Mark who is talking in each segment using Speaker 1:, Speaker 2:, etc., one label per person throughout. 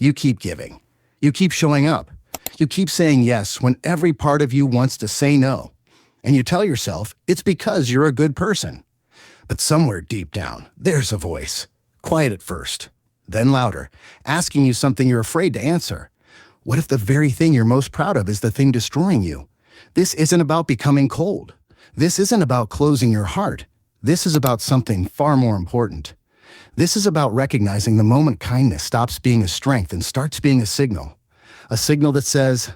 Speaker 1: You keep giving. You keep showing up. You keep saying yes when every part of you wants to say no. And you tell yourself it's because you're a good person. But somewhere deep down, there's a voice. Quiet at first, then louder, asking you something you're afraid to answer. What if the very thing you're most proud of is the thing destroying you? This isn't about becoming cold. This isn't about closing your heart. This is about something far more important. This is about recognizing the moment kindness stops being a strength and starts being a signal. A signal that says,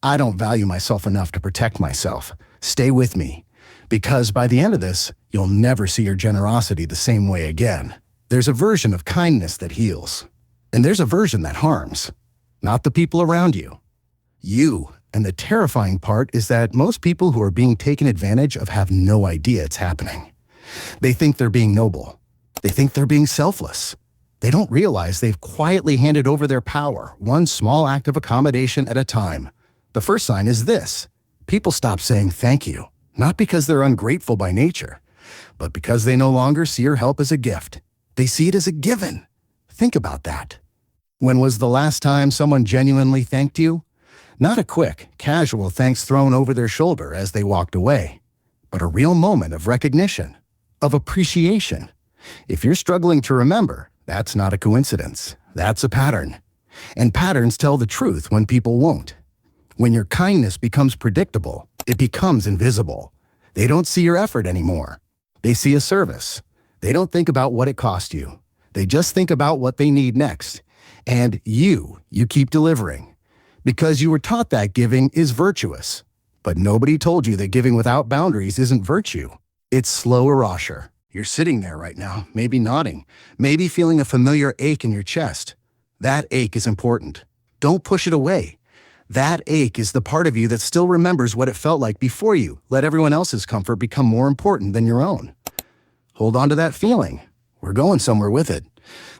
Speaker 1: I don't value myself enough to protect myself. Stay with me. Because by the end of this, you'll never see your generosity the same way again. There's a version of kindness that heals. And there's a version that harms. Not the people around you. You. And the terrifying part is that most people who are being taken advantage of have no idea it's happening. They think they're being noble. They think they're being selfless. They don't realize they've quietly handed over their power, one small act of accommodation at a time. The first sign is this. People stop saying thank you, not because they're ungrateful by nature, but because they no longer see your help as a gift. They see it as a given. Think about that. When was the last time someone genuinely thanked you? Not a quick, casual thanks thrown over their shoulder as they walked away, but a real moment of recognition, of appreciation. If you're struggling to remember, that's not a coincidence. That's a pattern. And patterns tell the truth when people won't. When your kindness becomes predictable, it becomes invisible. They don't see your effort anymore. They see a service. They don't think about what it cost you. They just think about what they need next. And you keep delivering. Because you were taught that giving is virtuous. But nobody told you that giving without boundaries isn't virtue. It's slow erasure. You're sitting there right now, maybe nodding, maybe feeling a familiar ache in your chest. That ache is important. Don't push it away. That ache is the part of you that still remembers what it felt like before you let everyone else's comfort become more important than your own. Hold on to that feeling. We're going somewhere with it.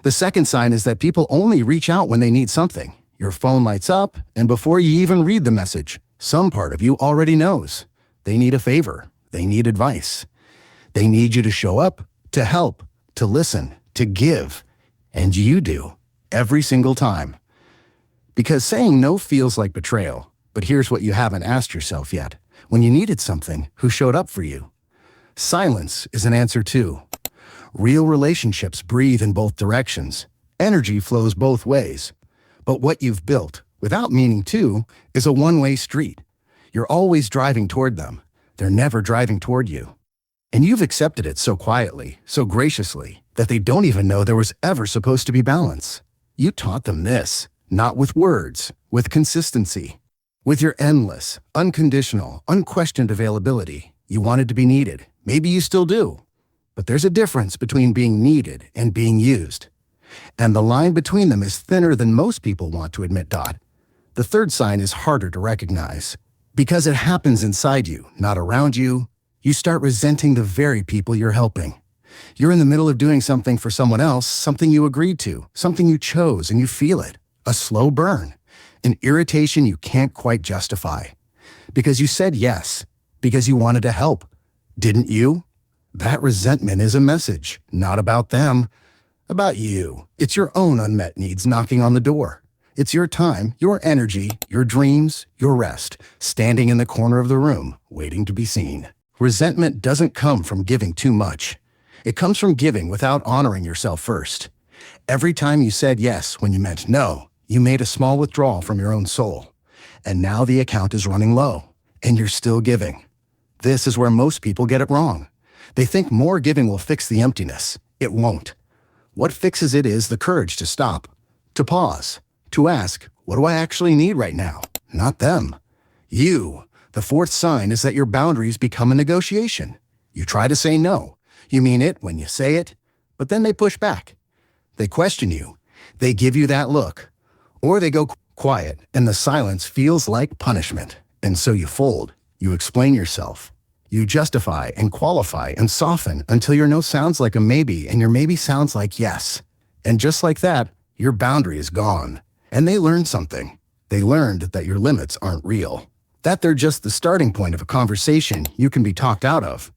Speaker 1: The second sign is that people only reach out when they need something. Your phone lights up, and before you even read the message, some part of you already knows. They need a favor. They need advice. They need you to show up, to help, to listen, to give. And you do, every single time. Because saying no feels like betrayal. But here's what you haven't asked yourself yet. When you needed something, who showed up for you? Silence is an answer too. Real relationships breathe in both directions. Energy flows both ways. But what you've built, without meaning to, is a one-way street. You're always driving toward them. They're never driving toward you. And you've accepted it so quietly, so graciously, that they don't even know there was ever supposed to be balance. You taught them this, not with words, with consistency. With your endless, unconditional, unquestioned availability, you wanted to be needed. Maybe you still do. But there's a difference between being needed and being used. And the line between them is thinner than most people want to admit. The third sign is harder to recognize. Because it happens inside you, not around you, you start resenting the very people you're helping. You're in the middle of doing something for someone else, something you agreed to, something you chose, and you feel it. A slow burn. An irritation you can't quite justify. Because you said yes. Because you wanted to help. Didn't you? That resentment is a message, not about them. About you. It's your own unmet needs knocking on the door. It's your time, your energy, your dreams, your rest, standing in the corner of the room, waiting to be seen. Resentment doesn't come from giving too much. It comes from giving without honoring yourself first. Every time you said yes when you meant no, you made a small withdrawal from your own soul. And now the account is running low, and you're still giving. This is where most people get it wrong. They think more giving will fix the emptiness. It won't. What fixes it is the courage to stop, to pause, to ask, what do I actually need right now? Not them. You. The fourth sign is that your boundaries become a negotiation. You try to say no. You mean it when you say it, but then they push back. They question you. They give you that look. Or they go quiet, and the silence feels like punishment. And so you fold. You explain yourself. You justify and qualify and soften until your no sounds like a maybe and your maybe sounds like yes. And just like that, your boundary is gone. And they learned something. They learned that your limits aren't real. That they're just the starting point of a conversation you can be talked out of.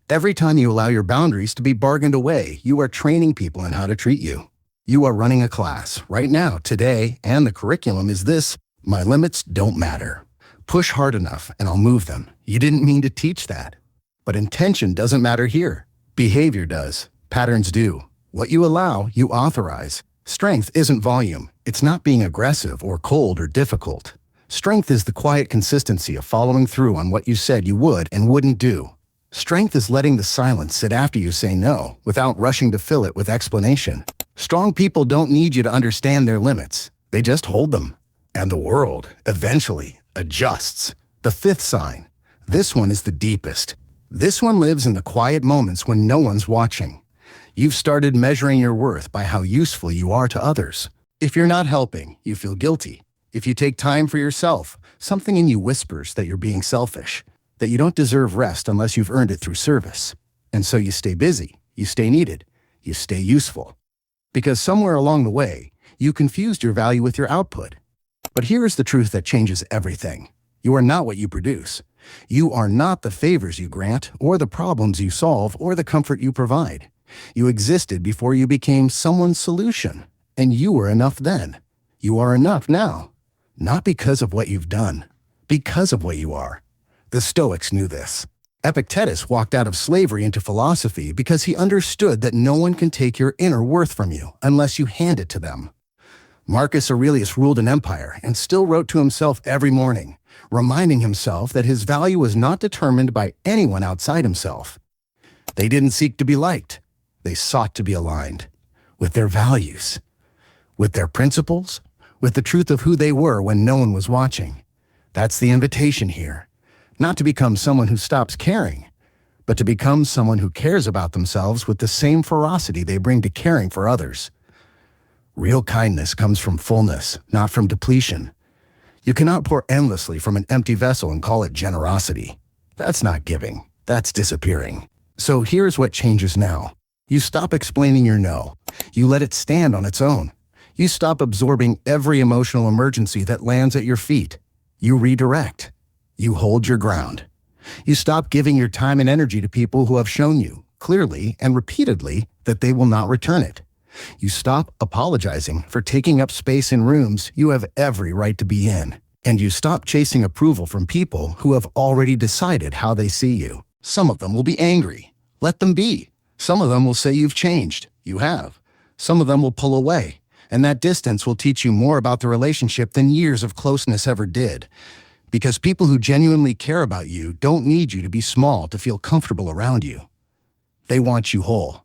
Speaker 1: Every time you allow your boundaries to be bargained away, you are training people in how to treat you. You are running a class right now, today, and the curriculum is this: my limits don't matter. Push hard enough and I'll move them. You didn't mean to teach that. But intention doesn't matter here. Behavior does. Patterns do. What you allow, you authorize. Strength isn't volume. It's not being aggressive or cold or difficult. Strength is the quiet consistency of following through on what you said you would and wouldn't do. Strength is letting the silence sit after you say no, without rushing to fill it with explanation. Strong people don't need you to understand their limits. They just hold them. And the world, eventually, adjusts. The fifth sign. This one is the deepest. This one lives in the quiet moments when no one's watching. You've started measuring your worth by how useful you are to others. If you're not helping, you feel guilty. If you take time for yourself, something in you whispers that you're being selfish, that you don't deserve rest unless you've earned it through service. And so you stay busy, you stay needed, you stay useful. Because somewhere along the way, you confused your value with your output. But here is the truth that changes everything. You are not what you produce. You are not the favors you grant, or the problems you solve, or the comfort you provide. You existed before you became someone's solution, and you were enough then. You are enough now. Not because of what you've done, because of what you are. The Stoics knew this. Epictetus walked out of slavery into philosophy because he understood that no one can take your inner worth from you unless you hand it to them. Marcus Aurelius ruled an empire and still wrote to himself every morning, reminding himself that his value was not determined by anyone outside himself. They didn't seek to be liked. They sought to be aligned with their values, with their principles, with the truth of who they were when no one was watching. That's the invitation here. Not to become someone who stops caring, but to become someone who cares about themselves with the same ferocity they bring to caring for others. Real kindness comes from fullness, not from depletion. You cannot pour endlessly from an empty vessel and call it generosity. That's not giving. That's disappearing. So here's what changes now. You stop explaining your no. You let it stand on its own. You stop absorbing every emotional emergency that lands at your feet. You redirect. You hold your ground. You stop giving your time and energy to people who have shown you, clearly and repeatedly, that they will not return it. You stop apologizing for taking up space in rooms you have every right to be in. And you stop chasing approval from people who have already decided how they see you. Some of them will be angry. Let them be. Some of them will say you've changed. You have. Some of them will pull away. And that distance will teach you more about the relationship than years of closeness ever did. Because people who genuinely care about you don't need you to be small to feel comfortable around you. They want you whole.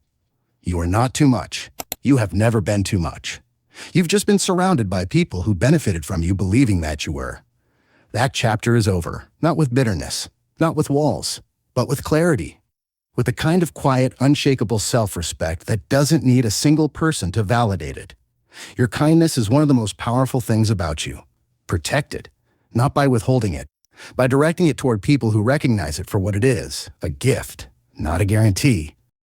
Speaker 1: You are not too much. You have never been too much. You've just been surrounded by people who benefited from you believing that you were. That chapter is over, not with bitterness, not with walls, but with clarity. With the kind of quiet, unshakable self-respect that doesn't need a single person to validate it. Your kindness is one of the most powerful things about you. Protect it, not by withholding it, by directing it toward people who recognize it for what it is, a gift, not a guarantee.